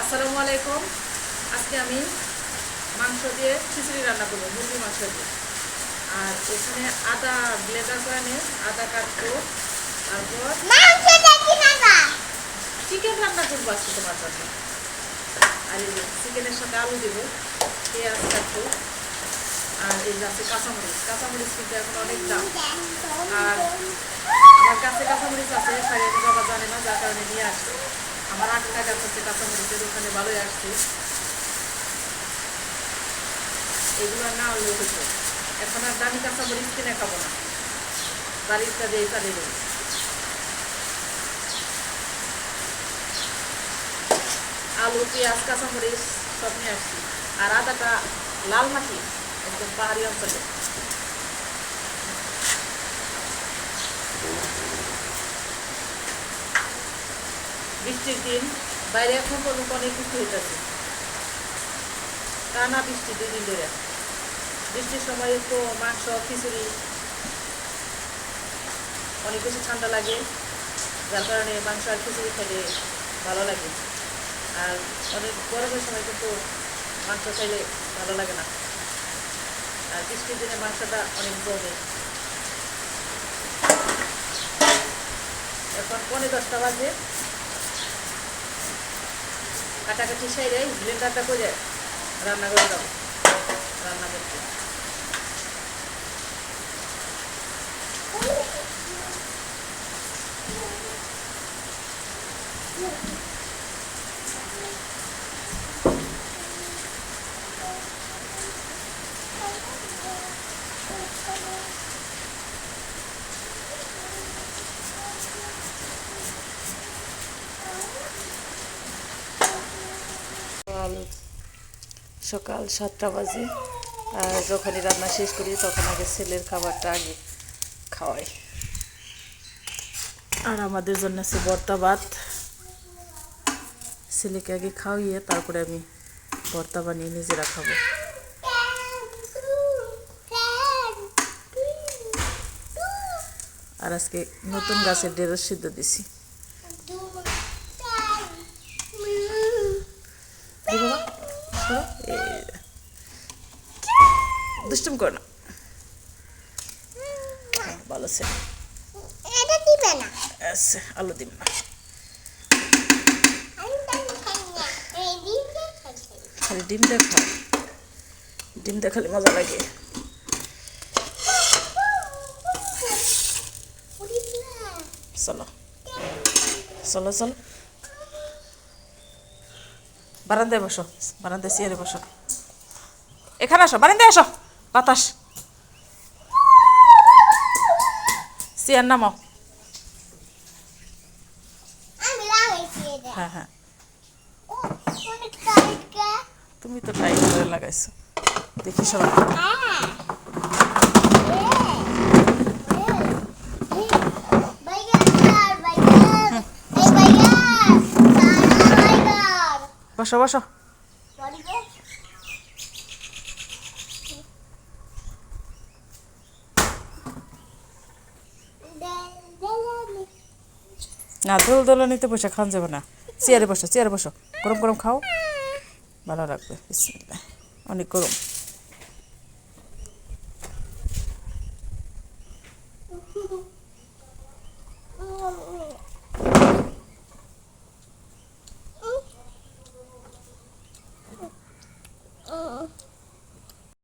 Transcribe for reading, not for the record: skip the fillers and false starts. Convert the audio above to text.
আসসালামু আলাইকুম। আজকে আমি মাংস দিয়ে খিচুড়ি রান্না করবো, মুরগি মাংস দিয়ে। আর এখানে আদা ব্লেন্ডার করে নিয়ে আদা কাটবো, তারপর চিকেন রান্না করবো আজকে তোমার জন্য। আর এই চিকেনের সাথে আলু দেবো, পেঁয়াজ কাটবো, আর এই যে আছে কাঁচামরিচ। কাঁচামরিচ কিন্তু এখন অনেক দাম, আর আমার কাছে কাঁচামরিচ আছে, খাইয়ে বাবা জানে না, যার কারণে নিয়ে আসছে। আমার 8 টাকা হচ্ছে কাঁচামরিচের, ওখানে ভালোই আসছে। এগুলো না হলেও হতো, এখন আর দামি কাঁচামরিচ কিনে খাবো না, বাড়িটা দিয়ে চালিয়ে দেবো। আলু, পেঁয়াজ, কাঁচামরিচ সব নিয়ে আসছি। আর আদাটা লাল মাটি, একদম পাহাড়ি অঞ্চলে। বৃষ্টির দিন, বাইরে এখন পর্যন্ত অনেক কিছু হইতেছে, টানা বৃষ্টি 2 দিন ধরে। বৃষ্টির সময় তো মাংস খিচুড়ি অনেক বেশি ঠান্ডা লাগে, যার কারণে মাংস আর খিচুড়ি খাইলে ভালো লাগে। আর অনেক গরমের সময় কিন্তু মাংস খাইলে ভালো লাগে না। আর বৃষ্টির দিনে মাংসটা অনেক জমে। এখন 9:30 বাজে, কাটাকাটি সাইডে ব্লেন্ডারটা করে রান্না করে যাবো, রান্না করতে। সকাল 7টা বাজে, আর যখনই রান্না শেষ করি তখন আগে ছেলের খাবারটা আগে খাওয়াই। আর আমাদের জন্য আছে ভর্তা ভাত। ছেলেকে আগে খাওয়িয়ে তারপরে আমি ভর্তা বানিয়ে নিজেরা খাবো। আর আজকে নতুন গাছের ঢেঁড়স সিদ্ধ দিছি। দুষ্টুম করো না, ভালো আছে। আলু দিব না, খালি ডিম দেখাও, ডিম দেখালে মজা লাগে। চলো চলো চলো, বারান্দায় বসো, বারান্দায় চেয়ারে বসো। এখানে আসো, বারান্দায় আসো, বাতাস। চেয়ার নামাও। হ্যাঁ হ্যাঁ, তুমি তো টাইট করে লাগাইছো, দেখি সবাই। বসো বসো। না, দোলদোলনিতে বসে খান যাবে না, চেয়ারে বসো, চেয়ারে বসো। গরম গরম খাও, ভালো লাগবে। বিসমিল্লাহ, অনেক গরম।